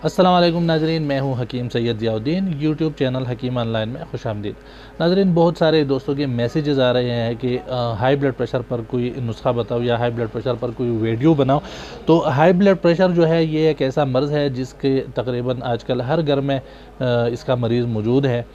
अस्सलाम वालेकुम नाजरीन, मैं हूं हकीम सैयद ज़ियाउद्दीन। यूट्यूब चैनल हकीम ऑनलाइन में खुशामदीद। नाजरीन, बहुत सारे दोस्तों के मैसेजेस आ रहे हैं कि हाई ब्लड प्रेशर पर कोई नुस्खा बताओ या हाई ब्लड प्रेशर पर कोई वीडियो बनाओ। तो हाई ब्लड प्रेशर जो है ये एक ऐसा मर्ज़ है जिसके तकरीबन आजकल हर घर में इसका मरीज़ मौजूद है।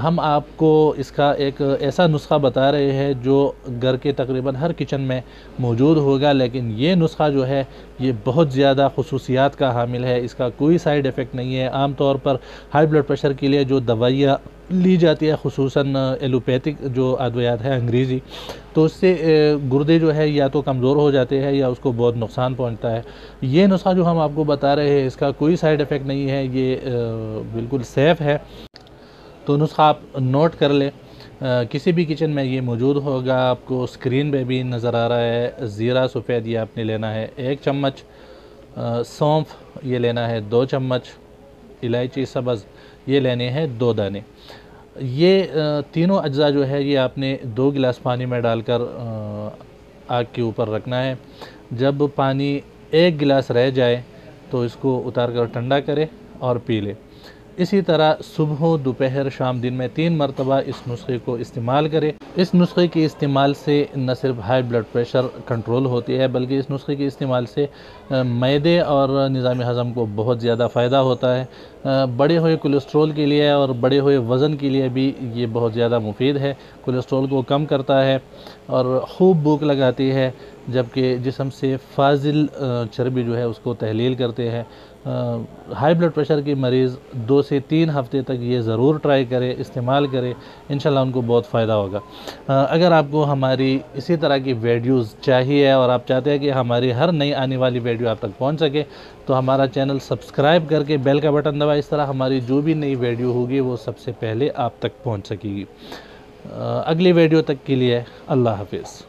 हम आपको इसका एक ऐसा नुस्खा बता रहे हैं जो घर के तकरीबन हर किचन में मौजूद होगा, लेकिन ये नुस्खा जो है ये बहुत ज़्यादा खुसूसियात का हामिल है। इसका कोई साइड इफ़ेक्ट नहीं है। आम तौर पर हाई ब्लड प्रेशर के लिए जो दवाइयाँ ली जाती है, खुसूसन एलोपैथिक जो अद्वियात है अंग्रेज़ी, तो उससे गुर्दे जो है या तो कमज़ोर हो जाते हैं या उसको बहुत नुकसान पहुंचता है। ये नुस्खा जो हम आपको बता रहे हैं इसका कोई साइड इफ़ेक्ट नहीं है, ये बिल्कुल सेफ़ है। तो नुस्खा आप नोट कर लें। किसी भी किचन में ये मौजूद होगा। आपको स्क्रीन पे भी नज़र आ रहा है। ज़ीरा सफ़ेद ये आपने लेना है 1 चम्मच, सौंफ ये लेना है 2 चम्मच, इलायची सब्ज़ ये लेने हैं 2 दाने। ये तीनों अज्जा जो है ये आपने 2 गिलास पानी में डालकर आग के ऊपर रखना है। जब पानी 1 गिलास रह जाए तो इसको उतार कर ठंडा करें और पी लें। इसी तरह सुबह, दोपहर, शाम, दिन में 3 मरतबा इस नुस्खे को इस्तेमाल करें। इस नुस्खे के इस्तेमाल से न सिर्फ हाई ब्लड प्रेशर कंट्रोल होती है, बल्कि इस नुस्खे के इस्तेमाल से मैदे और निज़ाम हज़म को बहुत ज़्यादा फ़ायदा होता है। बढ़े हुए कोलेस्ट्रॉल के लिए और बढ़े हुए वज़न के लिए भी ये बहुत ज़्यादा मुफीद है। कोलेस्ट्रॉल को कम करता है और खूब भूख लगाती है, जबकि जिस्म से फाजिल चर्बी जो है उसको तहलील करते हैं। हाई ब्लड प्रेशर के मरीज़ 2 से 3 हफ़्ते तक ये ज़रूर ट्राई करें, इस्तेमाल करें, इंशाल्लाह उनको बहुत फ़ायदा होगा। अगर आपको हमारी इसी तरह की वीडियोज़ चाहिए और आप चाहते हैं कि हमारी हर नई आने वाली वीडियो आप तक पहुंच सके, तो हमारा चैनल सब्सक्राइब करके बेल का बटन दबाएं। इस तरह हमारी जो भी नई वीडियो होगी वो सबसे पहले आप तक पहुँच सकेगी। अगली वीडियो तक के लिए अल्लाह हाफिज़।